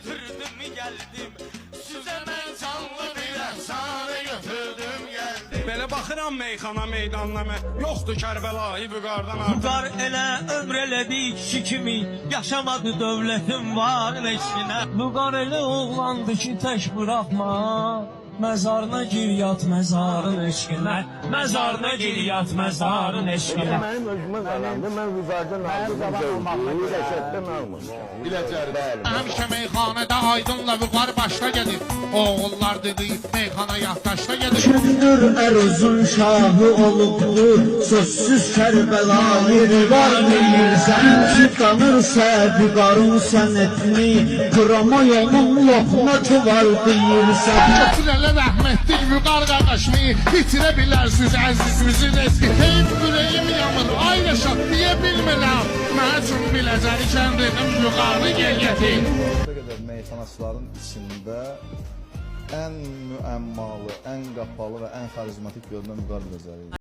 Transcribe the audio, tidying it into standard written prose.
götürdüm geldim. Süzə mən canlı bir əfsanə götürdüm geldim. Belə baxıram meyxana meydanına mən, yoxdur Kərbəlayı Vüqardan artıq. Vüqar elə ömr elədi kişi kimi, yaşamadı dövlətin var eşqinə. Vüqar elə oğlandı ki tək buraxma, məzarına gir yat məzarın eşqinə. Məzarına gir yat məzarın eşqinə. Mənim özümə qalandı, mən Vüqardan aldım dövdüyü, rəşətdən almışam. Həmişə meyxanədə Aydınla Vüqar başda gedir. Oğullar dedi meyxana yaddaşda gedir. Kimdir Ərzun şahı olubdur, sözsüz Kərbəlayı Vüqar deyirsən. Ki tanırsa Vüqarın sənətini, Qramoyonun loxmatı var deyirsən. Götürələ rəhmətlik Vüqar qardaşını itirə bilərsiniz əzizimizin eski. Heyf ürəyim yanır, ay yaşat deyə bilmirəm. Mən üçün Biləcəri kəndinin Vüqarını gel getir. Meyxanaçıların içində ən müəmmalı, ən qapalı və ən xarizmatik görünən Vüqar Biləcəri idi.